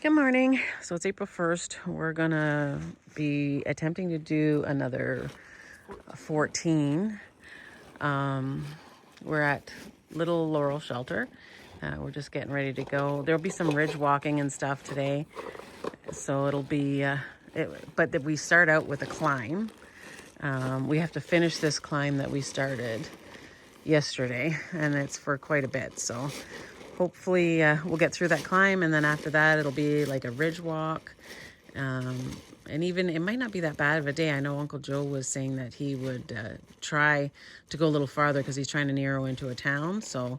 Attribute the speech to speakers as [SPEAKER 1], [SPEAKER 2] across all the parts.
[SPEAKER 1] Good morning. So it's April 1st. We're gonna be attempting to do another 14. We're at Little Laurel Shelter. We're just getting ready to go. There'll be some ridge walking and stuff today. So it'll be, but we start out with a climb. We have to finish this climb that we started yesterday, and it's for quite a bit. So hopefully we'll get through that climb, and then after that it'll be like a ridge walk. And even it might not be that bad of a day. I know Uncle Joe was saying that he would try to go a little farther because he's trying to narrow into a town. So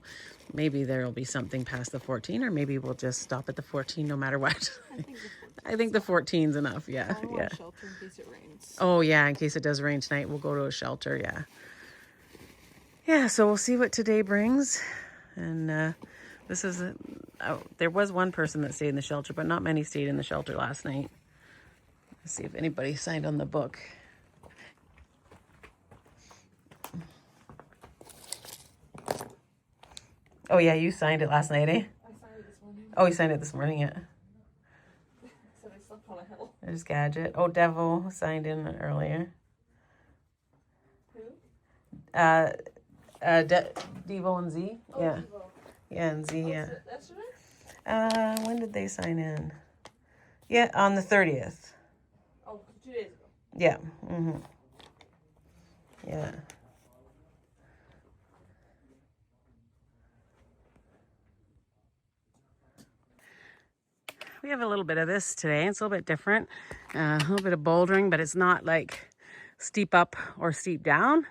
[SPEAKER 1] maybe there'll be something past the 14, or maybe we'll just stop at the 14 no matter what. I think the 14's enough. Yeah, yeah.
[SPEAKER 2] Shelter in case it rains.
[SPEAKER 1] Oh yeah, in case it does rain tonight, we'll go to a shelter. Yeah. So we'll see what today brings. And this is there was one person that stayed in the shelter, but not many stayed in the shelter last night. Let's see if anybody signed on the book. Oh yeah, you signed it last night, eh?
[SPEAKER 2] I signed it this morning.
[SPEAKER 1] Oh, you signed it this morning, yeah.
[SPEAKER 2] So I slept on a hill.
[SPEAKER 1] There's Gadget. Oh, Devil signed in earlier.
[SPEAKER 2] Who?
[SPEAKER 1] Devo and Z.
[SPEAKER 2] Oh,
[SPEAKER 1] Yeah.
[SPEAKER 2] Devo.
[SPEAKER 1] Yeah, and Z, yeah.
[SPEAKER 2] Yesterday?
[SPEAKER 1] When did they sign in? Yeah, on the 30th.
[SPEAKER 2] Oh, 2 days ago.
[SPEAKER 1] Yeah. Mm-hmm. Yeah. We have a little bit of this today. It's a little bit different. A little bit of bouldering, but it's not like steep up or steep down.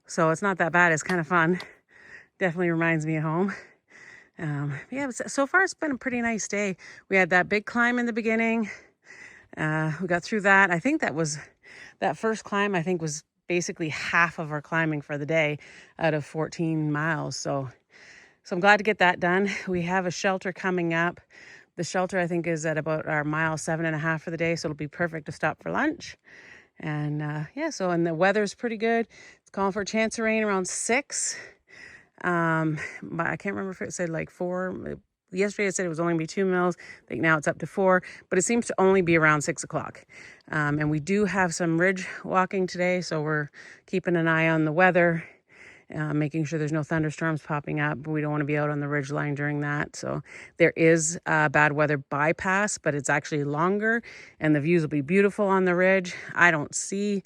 [SPEAKER 1] So it's not that bad. It's kind of fun. Definitely reminds me of home. Yeah, so far it's been a pretty nice day. We had that big climb in the beginning. We got through that. I think that first climb, I think, was basically half of our climbing for the day out of 14 miles. So I'm glad to get that done. We have a shelter coming up. The shelter, I think, is at about our mile 7.5 for the day. So it'll be perfect to stop for lunch. And and the weather's pretty good. It's calling for a chance of rain around 6. But I can't remember if it said like 4. Yesterday it said it was only going to be 2 mils. I think now it's up to 4, but it seems to only be around 6 o'clock. And we do have some ridge walking today, so we're keeping an eye on the weather, making sure there's no thunderstorms popping up. We don't want to be out on the ridge line during that. So there is a bad weather bypass, but it's actually longer, and the views will be beautiful on the ridge. I don't see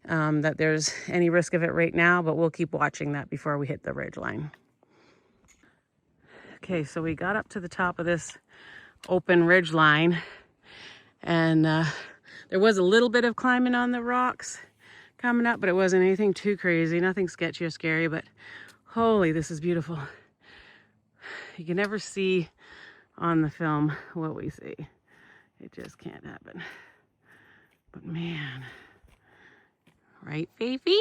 [SPEAKER 1] that there's any risk of it right now, but we'll keep watching that before we hit the ridge line. Okay, so we got up to the top of this open ridge line, and there was a little bit of climbing on the rocks coming up, but it wasn't anything too crazy, nothing sketchy or scary. But holy, this is beautiful. You can never see on the film what we see. It just can't happen. But man, right, Fifi?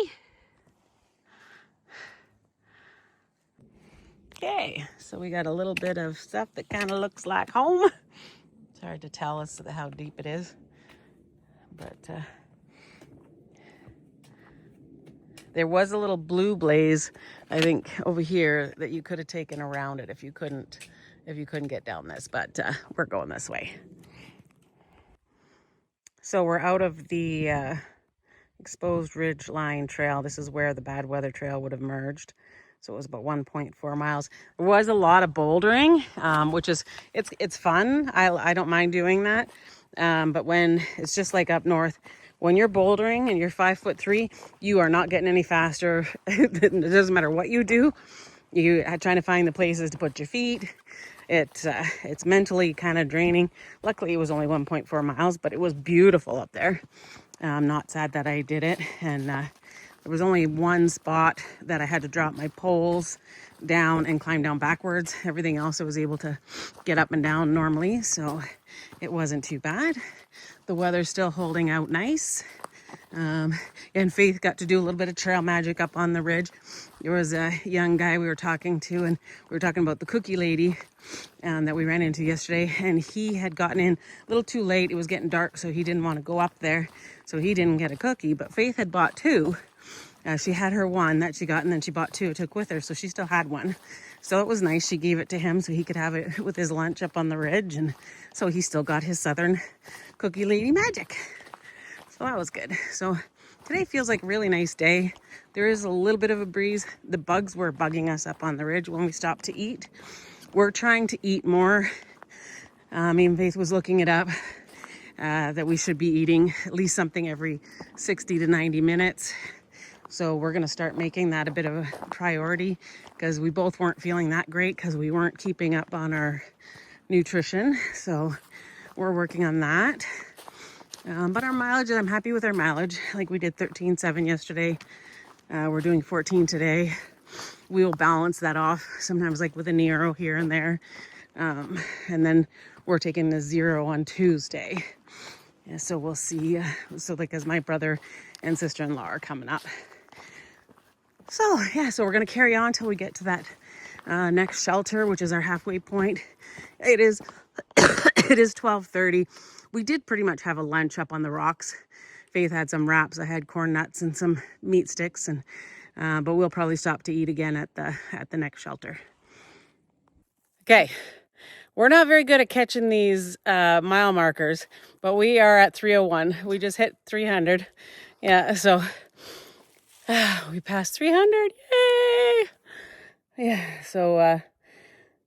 [SPEAKER 1] Okay, so we got a little bit of stuff that kind of looks like home. It's hard to tell as to how deep it is, but there was a little blue blaze, I think, over here that you could have taken around it if you couldn't get down this, but we're going this way. So we're out of the exposed ridge line trail. This is where the bad weather trail would have merged. So it was about 1.4 miles. There was a lot of bouldering, which is, it's fun. I don't mind doing that. But when it's just like up north, when you're bouldering and you're 5'3", you are not getting any faster. It doesn't matter what you do. You are trying to find the places to put your feet. It's mentally kind of draining. Luckily, it was only 1.4 miles, but it was beautiful up there. I'm not sad that I did it. And there was only one spot that I had to drop my poles down and climb down backwards. Everything else I was able to get up and down normally, so it wasn't too bad. The weather's still holding out nice. And Faith got to do a little bit of trail magic up on the ridge. There was a young guy we were talking to, and we were talking about the cookie lady that we ran into yesterday, and he had gotten in a little too late. It was getting dark, so he didn't want to go up there, so he didn't get a cookie, but Faith had bought 2. She had her one that she got, and then she bought two, took with her, so she still had one. So it was nice. She gave it to him so he could have it with his lunch up on the ridge, and so he still got his Southern Cookie Lady Magic. So that was good. So today feels like a really nice day. There is a little bit of a breeze. The bugs were bugging us up on the ridge when we stopped to eat. We're trying to eat more. Faith was looking it up, that we should be eating at least something every 60 to 90 minutes. So we're going to start making that a bit of a priority, because we both weren't feeling that great because we weren't keeping up on our nutrition. So we're working on that. But our mileage, I'm happy with our mileage. Like we did 13.7 yesterday. We're doing 14 today. We will balance that off sometimes, like with a Nero here and there. And then we're taking a 0 on Tuesday. Yeah, so we'll see. So like as my brother and sister-in-law are coming up. So yeah, so we're going to carry on till we get to that next shelter, which is our halfway point. It is it is 12:30. We did pretty much have a lunch up on the rocks. Faith had some wraps. I had corn nuts and some meat sticks, and but we'll probably stop to eat again at the next shelter. Okay, we're not very good at catching these mile markers, but we are at 301. We just hit 300. Yeah, so we passed 300. Yay! Yeah, so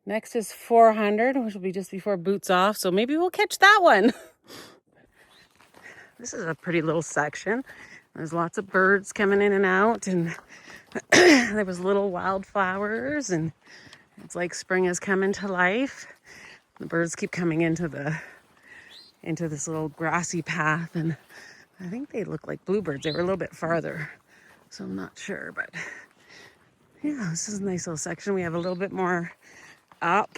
[SPEAKER 1] next is 400, which will be just before boots off. So maybe we'll catch that one. This is a pretty little section. There's lots of birds coming in and out, and there was little wildflowers, and it's like spring is coming to life. The birds keep coming into this little grassy path, and I think they look like bluebirds. They were a little bit farther, so I'm not sure, but yeah, this is a nice little section. We have a little bit more up,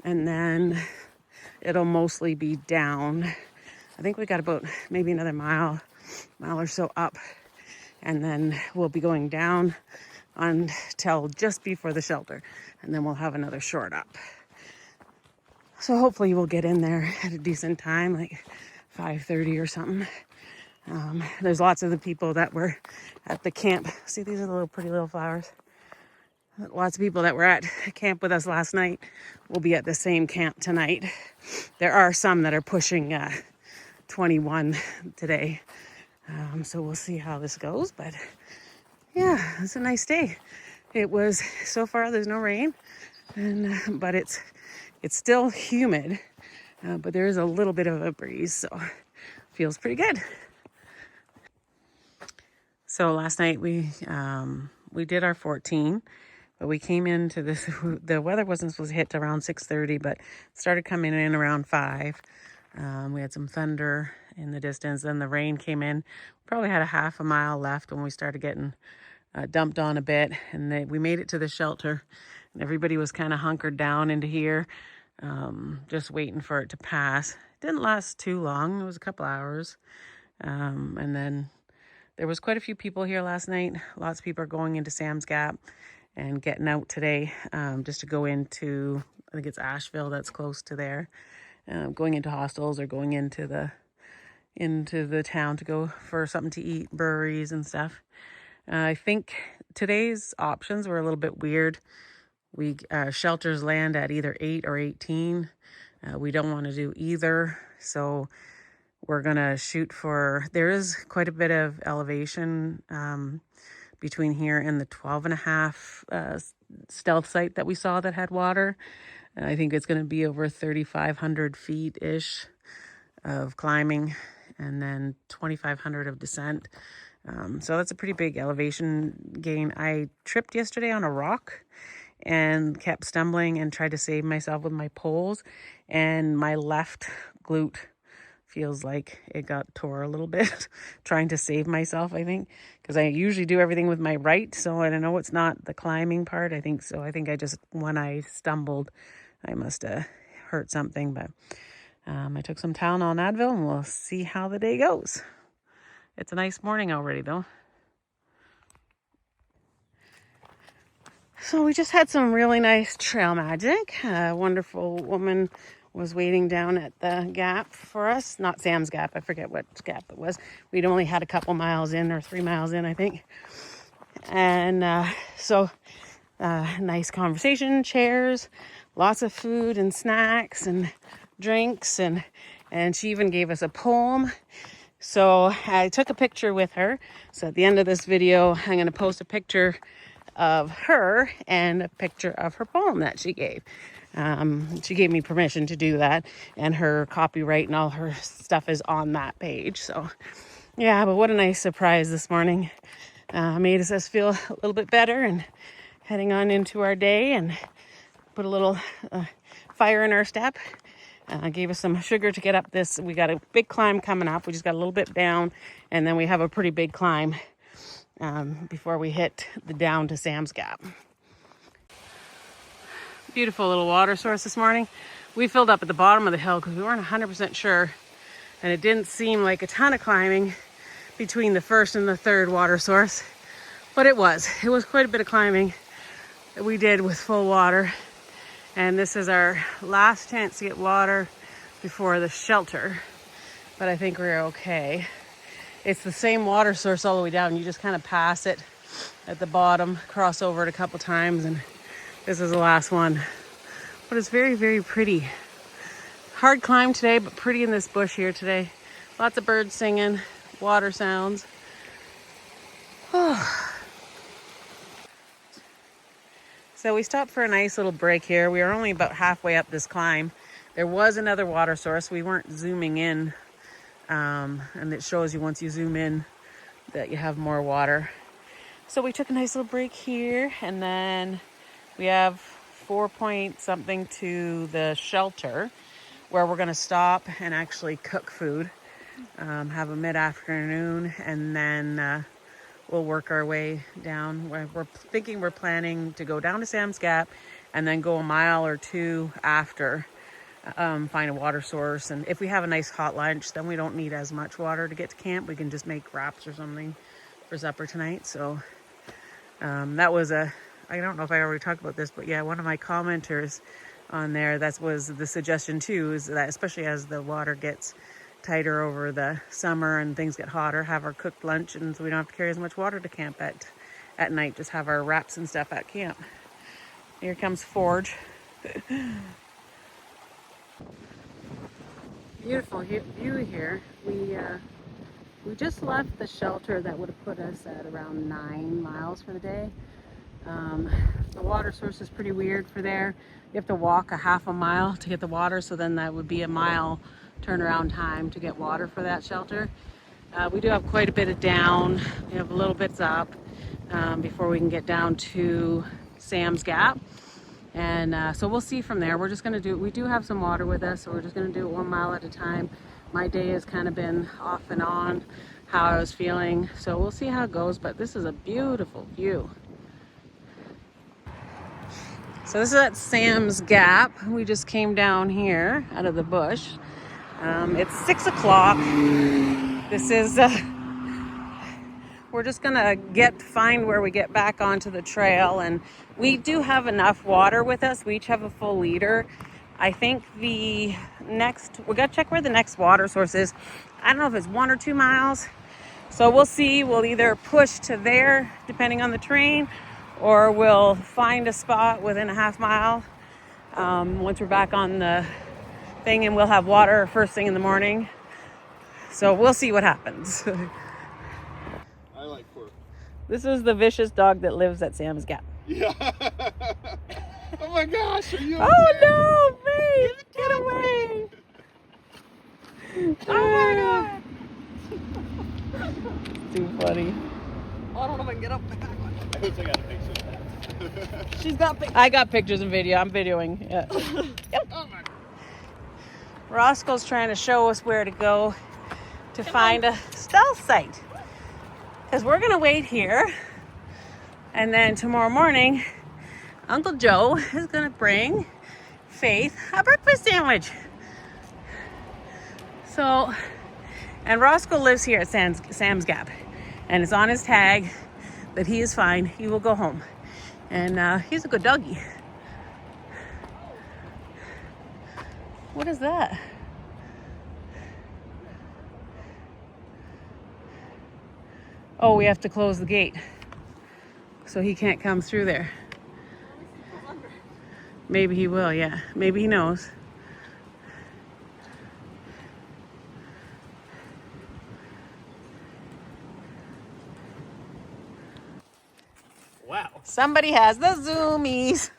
[SPEAKER 1] and then it'll mostly be down. I think we got about maybe another mile or so up, and then we'll be going down until just before the shelter, and then we'll have another short up. So hopefully we'll get in there at a decent time, like 5:30 or something. There's lots of the people that were at the camp. See, these are the little pretty little flowers. Lots of people that were at camp with us last night will be at the same camp tonight. There are some that are pushing 21 today. So we'll see how this goes. But yeah, it's a nice day. It was, so far there's no rain, but it's still humid. But there is a little bit of a breeze, so feels pretty good. So last night we did our 14, but we came into this. The weather wasn't supposed to hit to around 6:30, but started coming in around 5. We had some thunder in the distance, then the rain came in. Probably had a half a mile left when we started getting dumped on a bit, and we made it to the shelter, and everybody was kind of hunkered down into here, just waiting for it to pass. It didn't last too long. It was a couple hours, and then there was quite a few people here last night. Lots of people are going into Sam's Gap and getting out today, just to go into, I think it's Asheville that's close to there, going into hostels or going into the town to go for something to eat, breweries and stuff. I think today's options were a little bit weird. Shelters land at either 8 or 18. We don't want to do either, so we're gonna shoot for, there is quite a bit of elevation between here and the 12.5 stealth site that we saw that had water. I think it's going to be over 3,500 feet-ish of climbing, and then 2,500 of descent. So that's a pretty big elevation gain. I tripped yesterday on a rock and kept stumbling and tried to save myself with my poles, and my left glute feels like it got tore a little bit trying to save myself, I think, because I usually do everything with my right, so I don't know, it's not the climbing part, I think so. I think I just, when I stumbled, I must have hurt something, but I took some Tylenol and Advil, and we'll see how the day goes. It's a nice morning already, though. So we just had some really nice trail magic. A wonderful woman was waiting down at the gap for us. Not Sam's Gap, I forget what gap it was. We'd only had a couple miles in, or 3 miles in, I think. And nice conversation, chairs, lots of food and snacks and drinks, and she even gave us a poem. So I took a picture with her. So at the end of this video, I'm going to post a picture of her and a picture of her poem that she gave. She gave me permission to do that, and her copyright and all her stuff is on that page. So yeah, but what a nice surprise this morning. Made us feel a little bit better and heading on into our day, and put a little fire in our step. Gave us some sugar to get up this. We got a big climb coming up. We just got a little bit down, and then we have a pretty big climb before we hit the down to Sam's Gap. Beautiful little water source this morning. We filled up at the bottom of the hill because we weren't 100% sure, and it didn't seem like a ton of climbing between the first and the third water source, but it was quite a bit of climbing that we did with full water. And this is our last chance to get water before the shelter, but I think we're okay. It's the same water source all the way down. You just kind of pass it at the bottom, cross over it a couple times, and this is the last one. But it's very, very pretty. Hard climb today, but pretty in this bush here today. Lots of birds singing, water sounds. So we stopped for a nice little break here. We are only about halfway up this climb. There was another water source. We weren't zooming in, and it shows you once you zoom in that you have more water. So we took a nice little break here, and then we have 4 point something to the shelter where we're going to stop and actually cook food, have a mid-afternoon, and then we'll work our way down. We're planning to go down to Sam's Gap and then go a mile or two after, find a water source. And if we have a nice hot lunch, then we don't need as much water to get to camp. We can just make wraps or something for supper tonight. So that was I don't know if I already talked about this, but yeah, one of my commenters on there, that was the suggestion too, is that especially as the water gets tighter over the summer and things get hotter, have our cooked lunch, and so we don't have to carry as much water to camp at night. Just have our wraps and stuff at camp. Here comes Forge. Beautiful view here. We just left the shelter that would have put us at around 9 miles for the day. The water source is pretty weird for there. You have to walk a half a mile to get the water, so then that would be a mile turnaround time to get water for that shelter. We do have quite a bit of down. We have a little bits up before we can get down to Sam's Gap. And so we'll see from there. We're just gonna we do have some water with us, so we're just gonna do it 1 mile at a time. My day has kind of been off and on, how I was feeling. So we'll see how it goes, but this is a beautiful view. So this is at Sam's Gap. We just came down here out of the bush. It's 6 o'clock. This is, we're just gonna find where we get back onto the trail, and we do have enough water with us. We each have a full liter. I think we gotta check where the next water source is. I don't know if it's 1 or 2 miles. So we'll see. We'll either push to there, depending on the terrain, or we'll find a spot within a half mile once we're back on the thing, and we'll have water first thing in the morning. So we'll see what happens.
[SPEAKER 3] I like pork.
[SPEAKER 1] This is the vicious dog that lives at Sam's Gap.
[SPEAKER 3] Yeah. Oh my gosh, are you okay?
[SPEAKER 1] Oh no, babe! Get away!
[SPEAKER 2] Oh my god!
[SPEAKER 1] Too funny.
[SPEAKER 2] Oh, I don't know if I can get up.
[SPEAKER 3] I hope I got a picture of that.
[SPEAKER 2] She's got pictures.
[SPEAKER 1] I got pictures and video. I'm videoing. Yeah. Yep.
[SPEAKER 3] Oh my.
[SPEAKER 1] Roscoe's trying to show us where to go to find a stealth site. Because we're going to wait here. And then tomorrow morning, Uncle Joe is going to bring Faith a breakfast sandwich. So, and Roscoe lives here at Sam's Gap. And it's on his tag that he is fine. He will go home. And he's a good doggy. What is that? Oh, we have to close the gate. So he can't come through there. Maybe he will, yeah. Maybe he knows.
[SPEAKER 3] Wow.
[SPEAKER 1] Somebody has the zoomies.